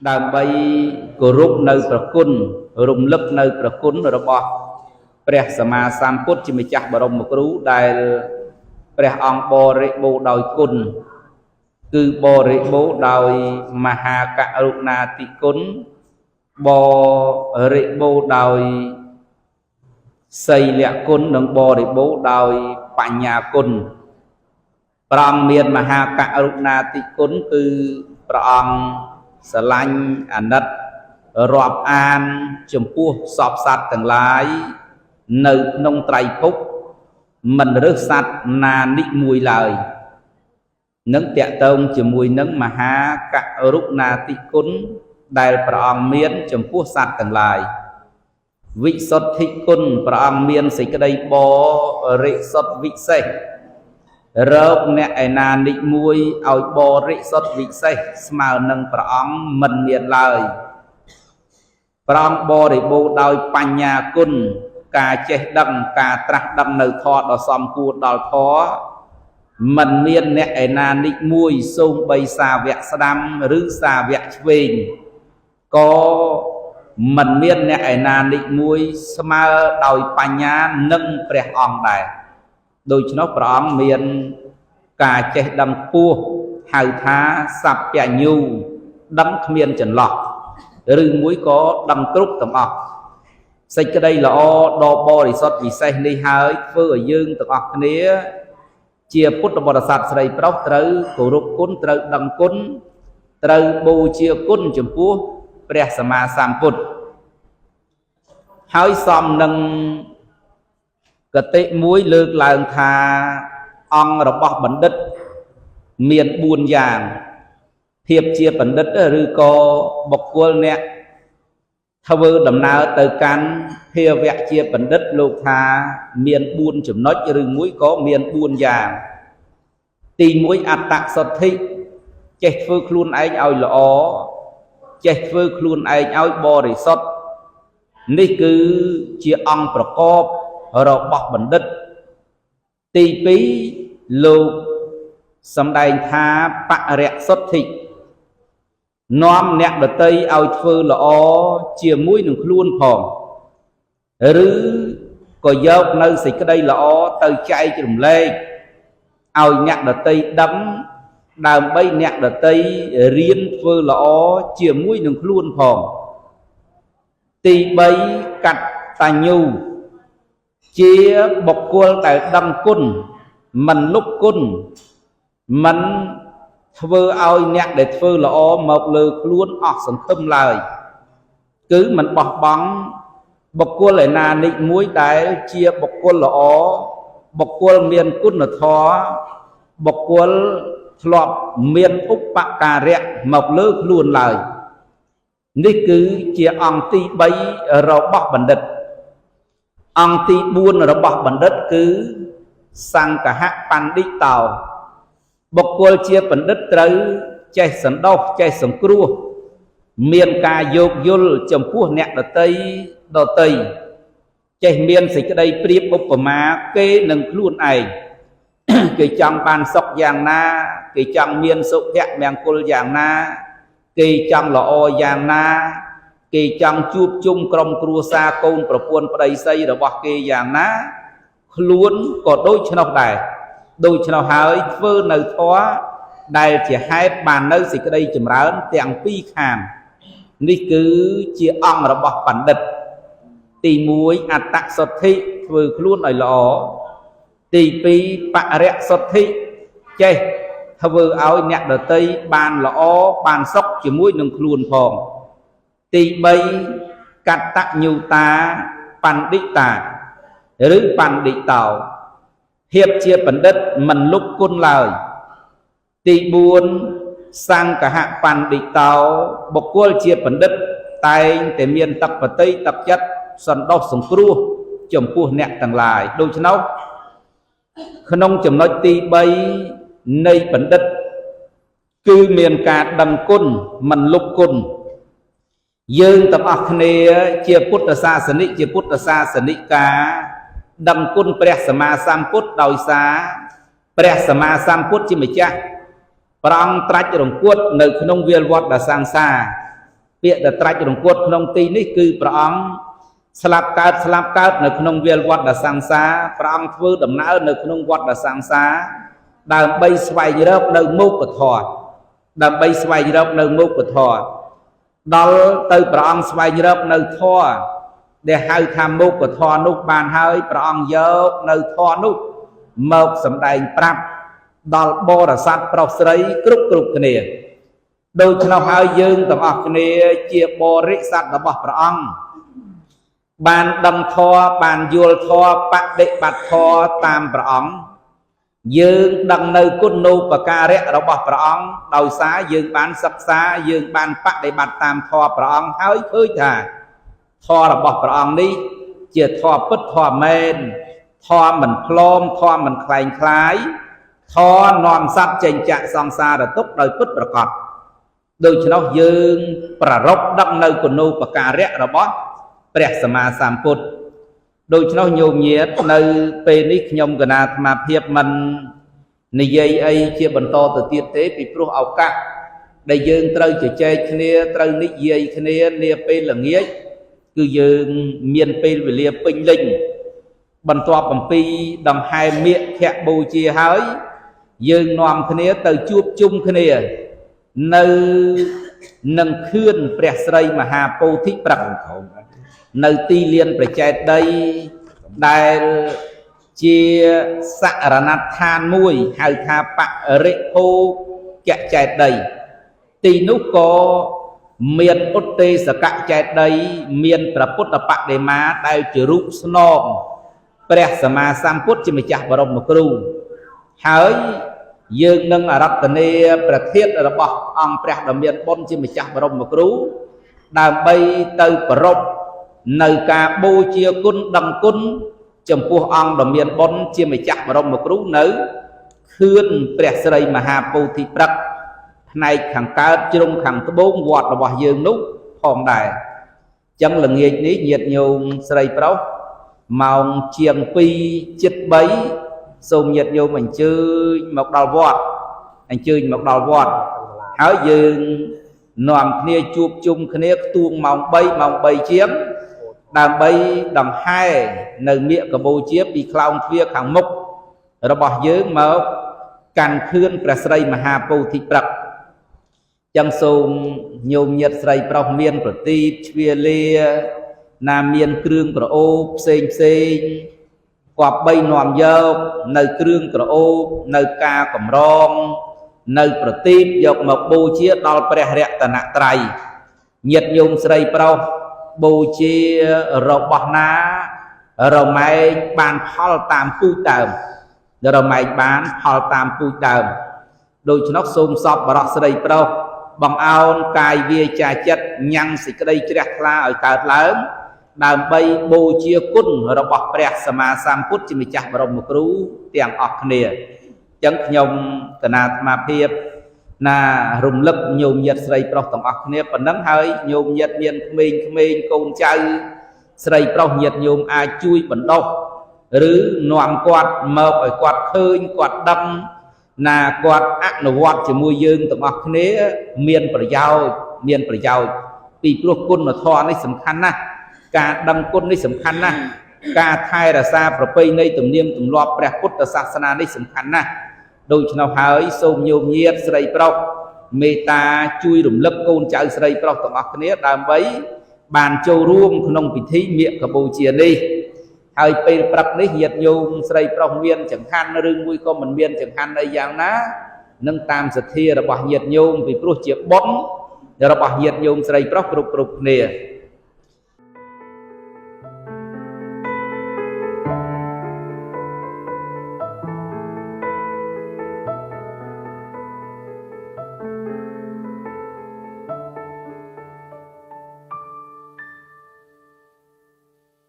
ដើម្បីគោរពនៅព្រះគុណរំលឹកនៅព្រះគុណរបស់ព្រះសម្មាសម្ពុទ្ធជាម្ចាស់បរមគ្រូដែលព្រះអង្គបរិបូរដោយគុណគឺបរិបូរដោយមហាករុណាធិគុណបរិបូរដោយសីលគុណនិងបរិបូរដោយបញ្ញាគុណព្រះអង្គមានមហាករុណាធិគុណគឺព្រះអង្គស្រឡាញ់អាណិតរាប់អានចំពោះសពសត្វទាំងឡាយនៅក្នុងត្រៃភពមិនរើសសត្វណានិមួយឡើយនឹងតកតងជាមួយនឹងមហាករុណាធិគុណដែលព្រះអង្គមានចំពោះសត្វទាំងឡាយវិសុទ្ធិគុណព្រះអង្គមានសេចក្តីបរិសុទ្ធវិសេសរកអ្នកឯណានិមួយឲ្យបរិសុទ្ធវិសេសស្មើនឹងព្រះអង្គមិនមានឡើយព្រះអង្គបរិបូរដោយបញ្ញាគុណការចេះដឹងការត្រាស់ដឹងនៅធម៌ដ៏សមគួរដល់ធម៌មិនមានអ្នកឯណានិមួយសូម្បីសាវកស្ដាំឬសាវកឆ្វេងក៏មិនមានអ្នកឯណានិមួយស្មើដោយបញ្ញានឹងព្រះអង្គដែរដូច្នោះព្រះអង្គមានការចេះដឹងខ្ពស់ហៅថាសัพពញ្ញូដឹងគ្មានចន្លោះឬមួយក៏ដឹងគ្រប់ទាំងអស់សេចក្តីល្អដ៏បរិសុទ្ធវិសេសនេះហើយធ្វើឲ្យយើងទាំងអស់គ្នាជាពុទ្ធបរិស័ទស្រីប្រុសត្រូវគោរពគុណត្រូវដឹងគុណត្រូវបូជាគុណចំពោះព្រះសម្មាសម្ពុទ្ធហើយសមនឹងគតិមួយលើកឡើងថាអង្គរបស់បណ្ឌិតមាន4យ៉ាងភាពជាបណ្ឌិតឬក៏បុគ្គលអ្នកធ្វើដំណើរទៅកាន់ភាវៈជាបណ្ឌិតលោកថាមាន4ចំណុចឬមួយក៏មាន4យ៉ាងទី1អត្តសុទ្ធិចេះធ្វើខ្លួនឯងឲ្យល្អចេះធ្វើខ្លួនឯងឲ្យបរិសុទ្ធនេះគឺជាអង្គប្រកបរបស់បណ្ឌិតទី2លោកសម្ដែងថាបរិសុទ្ធិនាំអ្នកដតីឲ្យធ្វើល្អជាមួយនឹងខ្លួនផងឬក៏យកនៅសេចក្តីល្អទៅចែករំលែកឲ្យអ្នកដតីដឹងដើម្បីអ្នកដតីរៀនធ្វើល្អជាមួយនឹងខ្លួនផងទី3កតញ្ញូជាបុគ្គលដែលដឹងគុណមិនលុបគុណមិនធ្វើឲ្យអ្នកដែលធ្វើល្អមកលើខ្លួនអស់សង្ឃឹមឡើយគឺមិនបោះបង់បុគ្គលឯណានិចមួយដែលជាបុគ្គលល្អបុគ្គលមានគុណធម៌បុគ្គលធ្លាប់មានឧបការៈមកលើខ្លួនឡើយនេះគឺជាអង្គទី3របស់បណ្ឌិតអង្គទី4របស់បណ្ឌិតគឺសង្ឃហបណ្ឌិតោបុគ្គលជាបណ្ឌិតត្រូវចេះសន្តោសចេះសង្គ្រោះមានការយោគយល់ចំពោះអ្នកដតីចេះមានសេចក្តីប្រៀបឧបមាគេនឹងខ្លួនឯងគេចង់បានសុខយ៉ាងណាគេចង់មានសុភមង្គលយ៉ាងណាគេចង់ល្អយ៉ាងណាគេចង់ជួបជុំក្រុមគ្រួសារកូនប្រពន្ធប្តីស្រីរបស់គេយ៉ាងណាខ្លួនក៏ដូច្នោះដែរដូច្នោះហើយធ្វើនៅធម៌ដែលជាហេតុបាននៅសេចក្តីចម្រើនទាំងពីរខាងនេះគឺជាអង្គរបស់បណ្ឌិតទី1អត្តសុទ្ធិធ្វើខ្លួនឲ្យល្អទី2បរិសុទ្ធិចេះធ្វើឲ្យអ្នកដតីបានល្អបានសុខជាមួយនឹងខ្លួនផងទី3កតញ្ញូតាបណ្ឌិតាឬបណ្ឌិតោភាពជាបណ្ឌិតមិនលុបគុណឡើយទី4សង្ឃហបណ្ឌិតោបុគ្គលជាបណ្ឌិតតែងតែមានទឹកបតីទឹកចិត្តសន្តោសសង្គ្រោះចំពោះអ្នកទាំងឡាយដូច្នោះក្នុងចំណុចទី3នៃបណ្ឌិតគឺមានការដឹងគុណមិនលុបគុណយើងទាំងអស់គ្នាជាពុទ្ធសាសនិកជាពុទ្ធសាសនិកាដឹងគុណព្រះសម្មាសម្ពុទ្ធដោយសារព្រះសម្មាសម្ពុទ្ធជាម្ចាស់ព្រះអង្គត្រាច់រង្គត់នៅក្នុងវាលវដ្តសង្សារ ពាក្យតែត្រាច់រង្គត់ក្នុងទីនេះគឺព្រះអង្គស្លាប់កើតនៅក្នុងវាលវត្តសង្សារព្រះអង្គធ្វើដំណើរនៅក្នុងវត្តសង្សារដើម្បីស្វែងរកនៅមុខធម៌ដើម្បីស្វែងរកនៅមុខធម៌ដល់ទៅព្រះអង្គស្វែងរកនៅធម៌ដែលហៅថាមុខធម៌នោះបានហើយព្រះអង្គយកនៅធម៌នោះមកសម្ដែងប្រាប់ដល់បរិស័ទប្រុសស្រីគ្រប់គ្នាដូច្នោះហើយយើងទាំងអស់គ្នាជាបរិស័ទរបស់ព្រះអង្គបានដឹងធម៌បានយល់ធម៌បដិបត្តិធម៌តាមព្រះអង្គយើងដឹងនៅគុណូបការៈរបស់ព្រះអង្គដោយសារយើងបានសិក្សាយើងបានបដិបត្តិតាមធម៌ព្រះអង្គហើយឃើញថាធម៌របស់ព្រះអង្គនេះជាធម៌ពិតធម៌មែនធម៌មិនផ្លមធម៌មិនคล้ายคล้ายធម៌នាំសត្វចេញចាក់សង្សារទុក្ខដោយពិតប្រាកដដូច្នោះយើងប្ររពដឹងនៅគុណូបការៈរបស់ព្រះសម្មាសម្ពុទ្ធដូច្នោះញោមញាតនៅពេលនេះខ្ញុំគណៈអាត្មាភាពមិននិយាយអីជាបន្តទៅទៀតទេពីព្រោះឱកាសដែលយើងត្រូវជជែកគ្នាត្រូវនិយាយគ្នានាពេលល្ងាចគឺយើងមានពេលវេលាពេញលេញបន្ទាប់អំពីដង្ហែមាឃបូជាហើយយើងនាំគ្នាទៅជួបជុំគ្នានៅនឹងខឿនព្រះស្រីមហាពោធិព្រឹក្សនៅទីលានប្រជែកដីដែលជាសរណដ្ឋានមួយហៅថាបរិភោគចេតីទីនោះក៏មានឧទ្ទេសកចេតីមានព្រះពុទ្ធបដិមាដែលជារូបស្នងព្រះសម្មាសម្ពុទ្ធជាម្ចាស់បរមគ្រូហើយយើងនឹងអារាធនាប្រធានរបស់អង្គព្រះដ៏មានបុណ្យជាម្ចាស់បរមគ្រូដើម្បីទៅប្រពនៅការបូជាគុណដឹងគុណចំពោះអង្គដ៏មានបុណ្យជាម្ចាស់បរមគ្រូនៅខឿនព្រះស្រីមហាពោធិព្រឹក្សផ្នែកខាងកើតជ្រុងខាងត្បូងវត្តរបស់យើងនោះផងដែរអញ្ចឹងល្ងាចនេះញាតិញោមស្រីប្រុសម៉ោងជាង2ជិត3សូមញាតិញោមអញ្ជើញមកដល់វត្តហើយយើងនាំគ្នាជួបជុំគ្នាខ្ទួងម៉ោង3ជាងដើម្បីដង្ហែនៅមាឃបូជាពីខ្លោងទ្វារខាងមុខរបស់យើងមកកាន់ខឿនព្រះស្រីមហាពោធិព្រឹក្សចឹងសូមញោមញាតិស្រីប្រុសមានប្រទីបជ្វាលាណាមានគ្រឿងក្រអូបផ្សេងគប្បីនាំយកនៅគ្រឿងក្រអូបនៅការកម្រងនៅប្រទីបយកមកបូជាដល់ព្រះរតនត្រ័យញាតិញោមស្រីប្រុសបូជារបស់ណារមែងបានផលតាមពូជដើមដូច្នោះសូមសពបរោះស្រីប្រុសបង្អោនកាយវាចាចិត្តញ៉ាំងសេចក្តីជ្រះថ្លាឲ្យកើតឡើងដើម្បីបូជាគុណរបស់ព្រះសម្មាសម្ពុទ្ធជាម្ចាស់បរមគ្រូទាំងអស់គ្នាអញ្ចឹងខ្ញុំគណៈអាត្មាភាពណារំលឹកញោមញាតិស្រីប្រុសទាំងអស់គ្នាប៉ុណ្ណឹងហើយញោមញាតិមានក្មេងកូនចៅស្រីប្រុសញាតិញោមអាចជួយបណ្ដុះឬនាំគាត់មកឲ្យគាត់ឃើញគាត់ដឹងណាគាត់អនុវត្តជាមួយយើងទាំងអស់គ្នាមានប្រយោជន៍ពីព្រោះគុណធម៌នេះសំខាន់ណាស់ការដឹងគុណនេះសំខាន់ណាស់ការថែរក្សាប្រពៃណីទំនៀមទម្លាប់ព្រះពុទ្ធសាសនានេះសំខាន់ណាស់ដូច្នោះហើយសូមញោមញាតិស្រីប្រុសមេត្តាជួយរំលឹកកូនចៅស្រីប្រុសទាំងអស់គ្នាដើម្បីបានចូលរួមក្នុងពិធីមាឃបូជានេះហើយពេលព្រឹកនេះញាតិញោមស្រីប្រុសមានចង្ហាន់ឬមួយក៏មិនមានចង្ហាន់អីយ៉ាងណានឹងតាមសទ្ធារបស់ញាតិញោមពីព្រោះជាបុណ្យរបស់ញាតិញោមស្រីប្រុសគ្រប់គ្នា